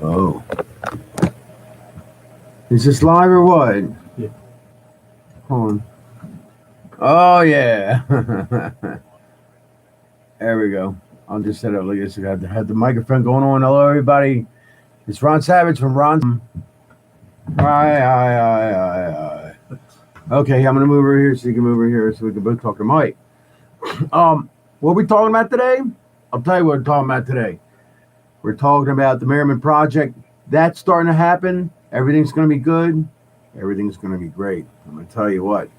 Oh, is this live or what? Yeah. Hold on. Oh yeah. There we go. I'll just set up like this. I had the microphone going on. Hello, everybody. It's Ron Savage from Ron. Hi. Okay, I'm gonna move over here so you can move over here so we can both talk to Mike. What are we talking about today? I'll tell you what we're talking about today. We're talking about the Merriman Project. That's starting to happen. Everything's gonna be good. Everything's gonna be great. I'm gonna tell you what.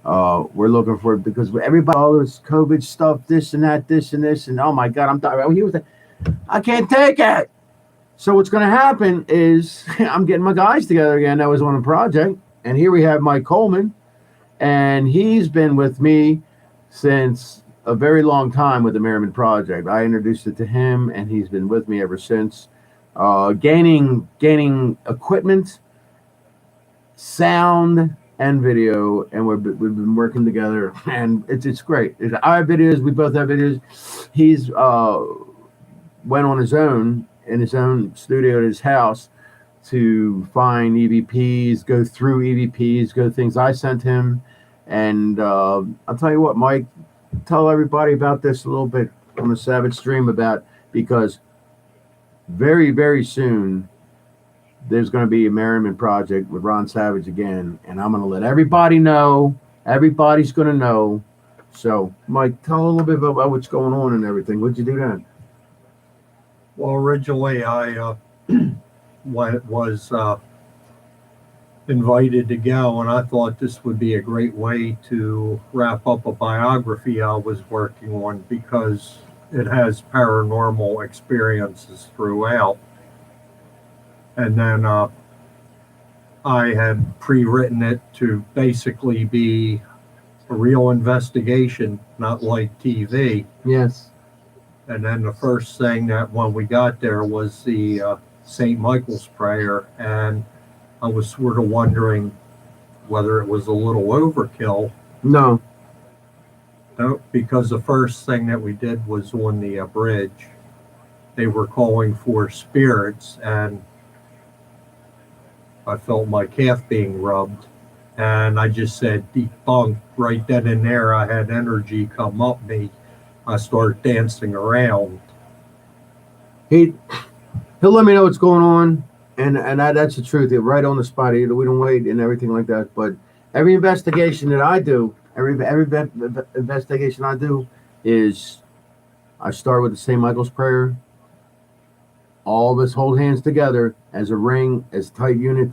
We're looking for it because everybody, all this COVID stuff, this and that, this and this, and oh my God, I'm tired. I can't take it. So what's going to happen is I'm getting my guys together again. That was on a project, and here we have Mike Coleman, and he's been with me since a very long time with the Merriman Project. I introduced it to him, and he's been with me ever since. Gaining equipment, sound, and video, and we've been working together, and it's great. I have videos. We both have videos. He's went on his own in his own studio at his house to find EVPs, go through EVPs, go things I sent him, and I'll tell you what, Mike, tell everybody about this a little bit on the Savage Stream because very, very soon there's going to be a Merriman Project with Ron Savage again, and I'm going to let everybody know. Everybody's going to know. So, Mike, tell a little bit about what's going on and everything. What'd you do then? Well, originally I was invited to go, and I thought this would be a great way to wrap up a biography I was working on because it has paranormal experiences throughout. And then I had pre-written it to basically be a real investigation, not like TV. Yes. And then the first thing that when we got there was the St. Michael's prayer, and I was sort of wondering whether it was a little overkill. No, because the first thing that we did was on the bridge. They were calling for spirits, and I felt my calf being rubbed, and I just said debunked right then and there. I had energy come up me. I started dancing around. he'll let me know what's going on, and that's the truth. Right on the spot. We don't wait and everything like that. But every investigation that I do, every investigation I do is I start with the St. Michael's prayer. All of us hold hands together as a ring, as tight unit,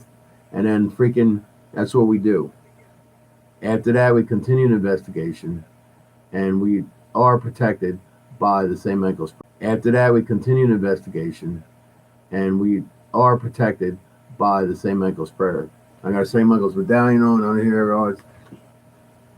and then freaking that's what we do. After that, we continue the investigation, and we are protected by the St. Michael's. After that, we continue the investigation, and we are protected by the St. Michael's prayer. I got a St. Michael's medallion on here.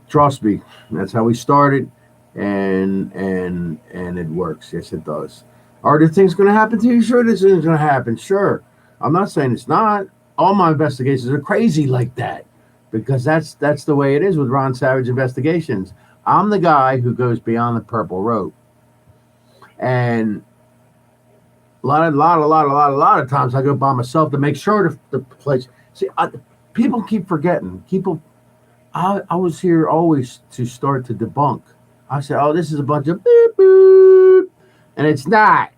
Trust me, that's how we started, and it works. Yes, it does. Are there things going to happen to you? Sure, this is going to happen. Sure. I'm not saying it's not. All my investigations are crazy like that because that's the way it is with Ron Savage Investigations. I'm the guy who goes beyond the purple rope. And a lot of times I go by myself to make sure the place. See, people keep forgetting. I was here always to start to debunk. I said, oh, this is a bunch of beep, beep. And it's not.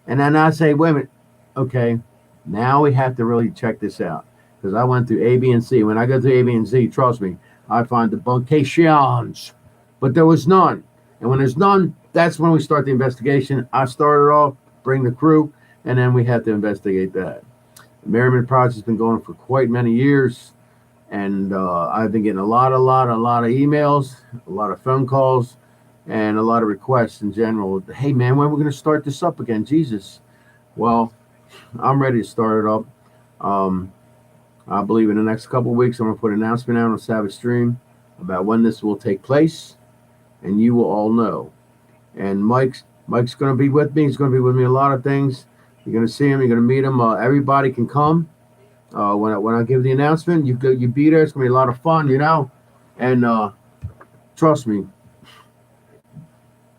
And then I say, wait a minute. Okay, now we have to really check this out. Because I went through A, B, and C. When I go through A, B, and C, trust me, I find debunkations. But there was none. And when there's none, that's when we start the investigation. I start it off, bring the crew, and then we have to investigate that. The Merriman Project has been going for quite many years. And I've been getting a lot of emails, a lot of phone calls, and a lot of requests in general. Hey, man, when are we going to start this up again? Jesus. Well, I'm ready to start it up. I believe in the next couple of weeks, I'm going to put an announcement out on Savage Stream about when this will take place, and you will all know. And Mike's going to be with me. He's going to be with me a lot of things. You're going to see him. You're going to meet him. Everybody can come. When I give the announcement, you be there. It's going to be a lot of fun, And trust me,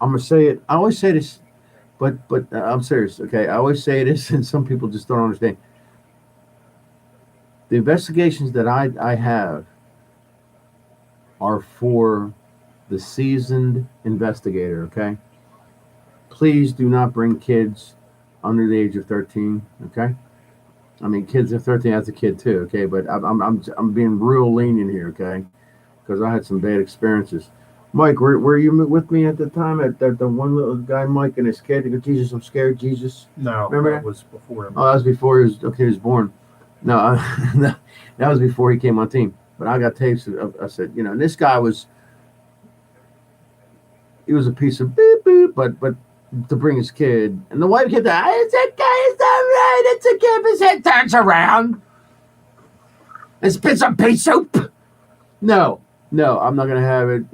I'm going to say it. I always say this. but I'm serious. Okay, I always say this, and some people just don't understand. The investigations that I have are for the seasoned investigator. Okay, please do not bring kids under the age of 13. Okay, I mean kids of 13 as a kid too. Okay, but I'm being real lenient here. Okay, because I had some bad experiences. Mike, were you with me at the time at the one little guy, Mike, and his kid? He goes, Jesus, I'm scared, Jesus. No, Remember that that? was before him. Oh, that was before he was okay. He was born. No, that was before he came on team. But I got tapes. I said, and this guy he was a piece of beep beep, but to bring his kid and the wife kid, it's okay, it's all right, it's okay. If his head turns around and spits some pea soup. No, no, I'm not gonna have it.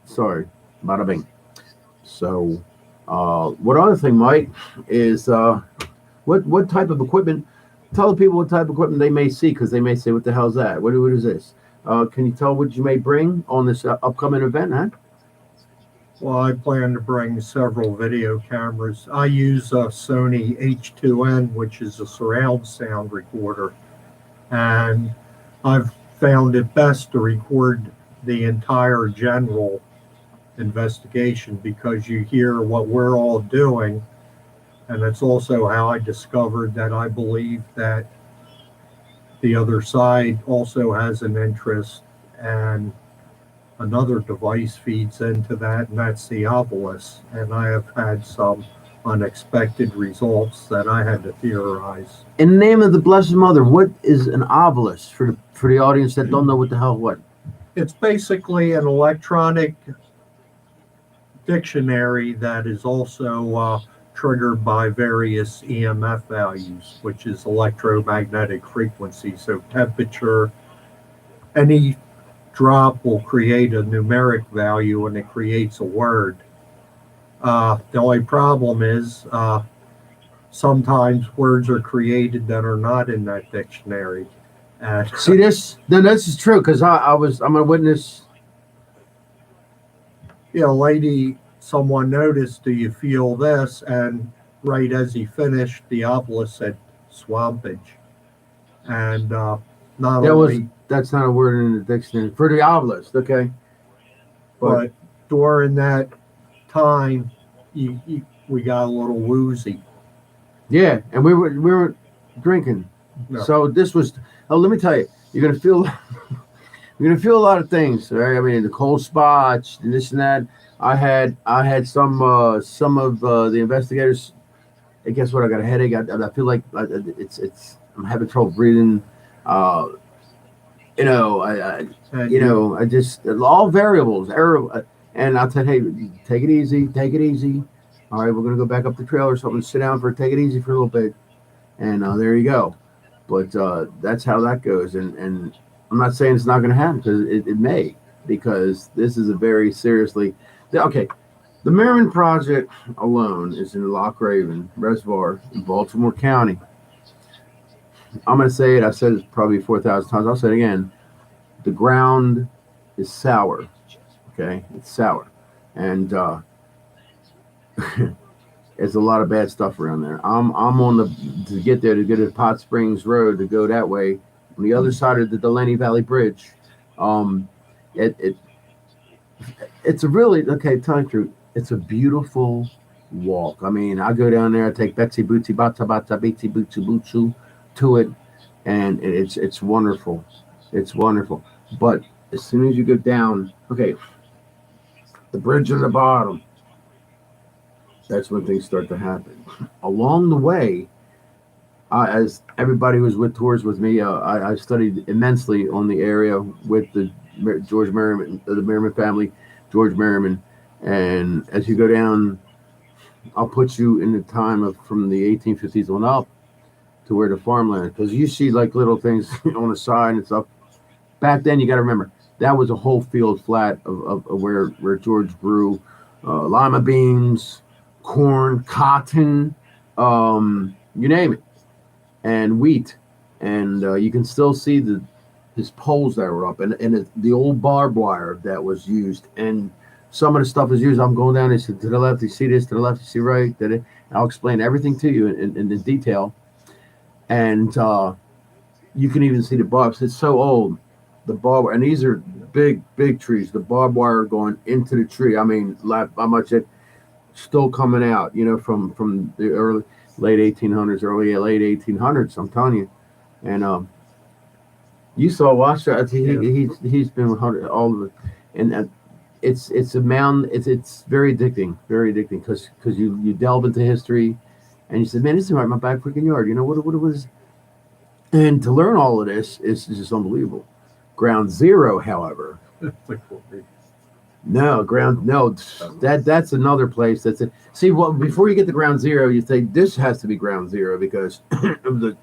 Sorry, bada bing. So, what other thing, Mike, is what type of equipment? Tell the people what type of equipment they may see because they may say, "What the hell's that? What is this?" Can you tell what you may bring on this upcoming event, huh? Well, I plan to bring several video cameras. I use a Sony H2N, which is a surround sound recorder, and I've found it best to record the entire general investigation because you hear what we're all doing. And it's also how I discovered that I believe that the other side also has an interest, and another device feeds into that, and that's the obelisk. And I have had some unexpected results that I had to theorize. In the name of the Blessed Mother, what is an obelisk for the audience that don't know what the hell what? It's basically an electronic dictionary that is also triggered by various EMF values, which is electromagnetic frequency. So temperature, any drop will create a numeric value and it creates a word. The only problem is sometimes words are created that are not in that dictionary. And See this? Then this is true because I'm a witness. lady, someone noticed, do you feel this? And right as he finished, the obelisk said swampage. And not only, That's not a word in the dictionary for the obelisk. Okay, but during that time, we got a little woozy. yeah, and we were drinking. No. So this was. Oh, let me tell you, you're gonna feel you're gonna feel a lot of things. Right? I mean, the cold spots, and this and that. I had some of the investigators. And guess what? I got a headache. I feel like it's I'm having trouble breathing. Uh, I just all variables. Error, and I said, hey, take it easy, take it easy. All right, we're gonna go back up the trail or something. Sit down take it easy for a little bit, and there you go. But that's how that goes. And I'm not saying it's not going to happen because it may, because this is a very seriously. Okay, the Merriman Project alone is in Loch Raven Reservoir in Baltimore County. I'm going to say it. I said it probably 4,000 times. I'll say it again. The ground is sour. Okay, it's sour, and there's a lot of bad stuff around there. I'm on to get there to get to Pot Springs Road to go that way. On the other side of the Delaney Valley Bridge, it's a really okay. Tell you the truth, it's a beautiful walk. I mean, I go down there, I take Betsy Bootsy Bata Bata Betsy Bootsu Bootsu to it, and it's wonderful. It's wonderful. But as soon as you go down, okay, the bridge on the bottom, that's when things start to happen. Along the way, as everybody who's with tours with me, I studied immensely on the area with the George Merriman, the Merriman family, George Merriman, and as you go down, I'll put you in the time of from the 1850s on up to where the farmland, because you see like little things on the side and stuff. Back then, you got to remember that was a whole field flat of where George grew lima beans, corn, cotton, you name it, and wheat, and you can still see his poles that were up, and the old barbed wire that was used, and some of the stuff is used. I'm going down. They said to the left, you see this. To the left, you see right. That I'll explain everything to you in detail, and you can even see the barbs. It's so old, the barb, and these are big trees. The barbed wire going into the tree. I mean, how much it still coming out. You know, from the late 1800s, late 1800s. I'm telling you, and you saw Washer. He's been with all of it, and it's a mound. It's very addicting, because you delve into history, and you said, man, this is right in my back freaking yard. You know what it was, and to learn all of this is just unbelievable. Ground Zero, however, that's another place. That's it. See, well, before you get to Ground Zero, you think this has to be Ground Zero because of the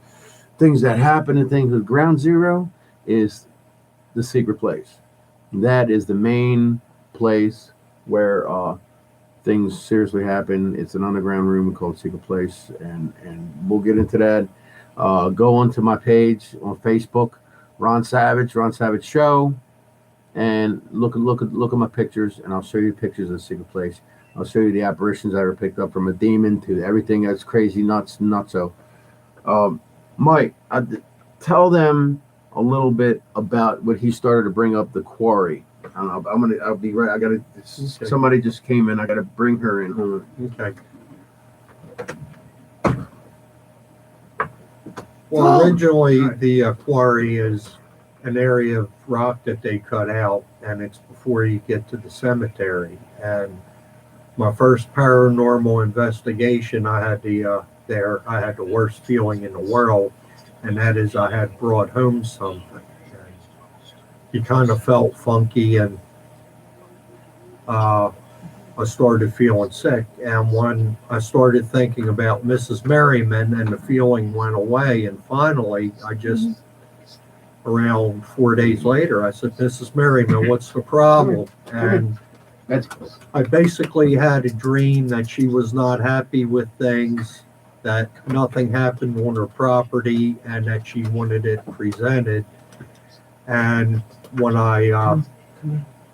things that happen and things. With Ground Zero is the secret place. That is the main place where things seriously happen. It's an underground room called Secret Place, and we'll get into that. Go onto my page on Facebook, Ron Savage Show, and look at my pictures, and I'll show you pictures of the Secret Place. I'll show you the apparitions I ever picked up, from a demon to everything that's crazy, nuts. So, Mike, tell them a little bit about what he started to bring up, the quarry. I'll be right. Okay. Somebody just came in. I gotta bring her in. Hold on. Okay. Well, originally the quarry is an area of rock that they cut out, and it's before you get to the cemetery. And my first paranormal investigation, I had the worst feeling in the world, and that is I had brought home something. And he kind of felt funky, and I started feeling sick. And when I started thinking about Mrs. Merriman, and the feeling went away, and finally I just, around 4 days later, I said, Mrs. Merriman, what's the problem? And I basically had a dream that she was not happy with things, that nothing happened on her property, and that she wanted it presented. And when I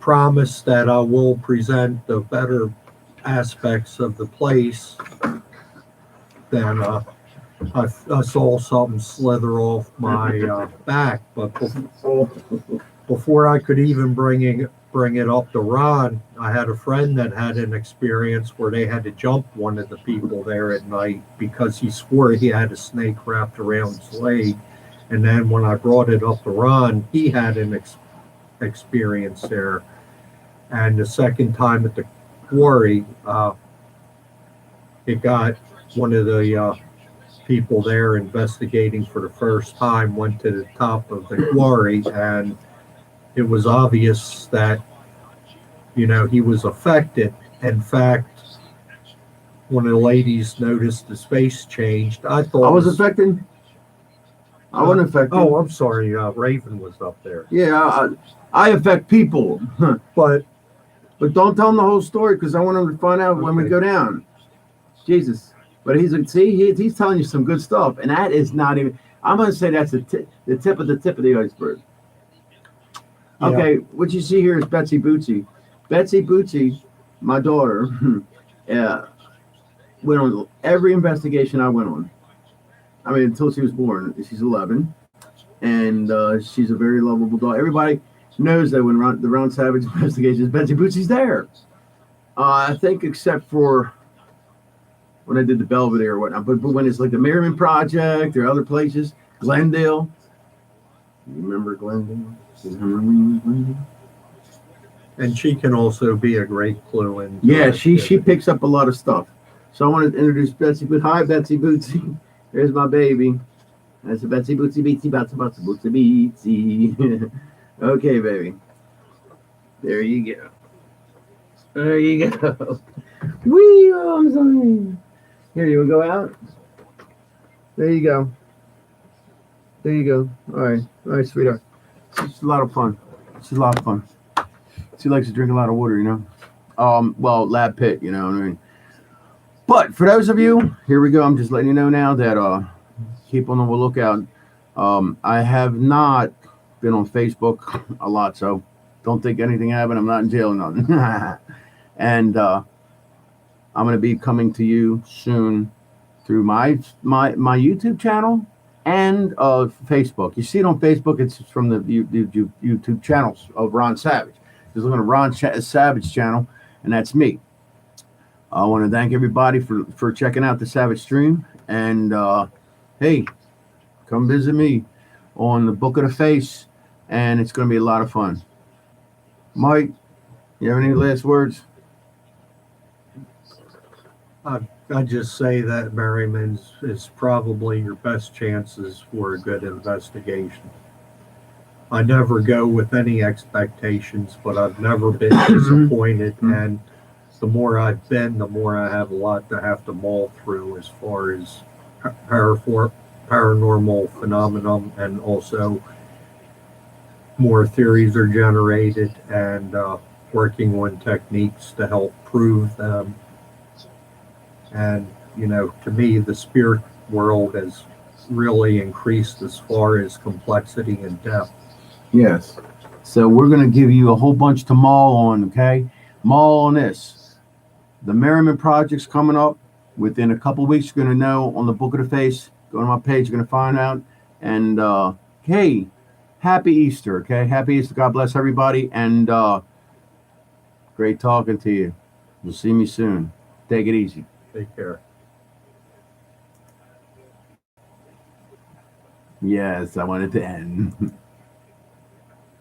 promised that I will present the better aspects of the place, then I saw something slither off my back. But before I could even bring it up to Ron, I had a friend that had an experience where they had to jump one of the people there at night because he swore he had a snake wrapped around his leg. And then when I brought it up to Ron, he had an experience there. And the second time at the quarry, it got one of the people there investigating for the first time went to the top of the quarry, and it was obvious that, he was affected. In fact, one of the ladies noticed the space changed. I thought I was affected. I wasn't affected. Oh, I'm sorry. Raven was up there. Yeah, I affect people, but don't tell them the whole story, because I want them to find out when we go down. Jesus. But he's telling you some good stuff, and that is not even. I'm going to say that's the tip of the iceberg. Yeah. Okay, what you see here is Betsy Bootsy. Betsy Bootsy, my daughter, went on every investigation I went on. I mean, until she was born. She's 11, and she's a very lovable dog. Everybody knows that when the Ron Savage investigations, Betsy Bootsy's there. I think except for when I did the Belvedere or whatnot, but when it's like the Merriman Project or other places, Glendale. You remember Glendale? And she can also be a great clue. And yeah, she picks up a lot of stuff. So I wanted to introduce Betsy. But hi, Betsy Bootsy. There's my baby. That's a Betsy Bootsy Beatsy Bootsy Beatsy. Okay, baby. There you go. There you go. Wee! Oh, I'm sorry. Here, you want to go out? There you go. There you go. All right, sweetheart. It's a lot of fun. She likes to drink a lot of water, Well, Lab Pit, you know what I mean? But for those of you, here we go. I'm just letting you know now that keep on the lookout. I have not been on Facebook a lot, so don't think anything happened. I'm not in jail or nothing. And I'm going to be coming to you soon through my YouTube channel and Facebook. You see it on Facebook. It's from the YouTube channels of Ron Savage. Just look at Ron Savage channel, and that's me. I want to thank everybody for checking out the Savage stream. And hey, come visit me on the Book of the Face, and it's going to be a lot of fun. Mike, you have any last words? I just say that Merriman is probably your best chances for a good investigation. I never go with any expectations, but I've never been disappointed. And the more I've been, the more I have a lot to have to mull through as far as paranormal phenomenon, and also more theories are generated, and working on techniques to help prove them. And, you know, to me, the spirit world has really increased as far as complexity and depth. Yes. So we're going to give you a whole bunch to maul on, okay? Maul on this. The Merriman Project's coming up. Within a couple weeks, you're going to know on the Book of the Face. Go to my page, you're going to find out. And, hey, happy Easter, okay? Happy Easter. God bless everybody. And great talking to you. You'll see me soon. Take it easy. Take care. Yes, I wanted to end.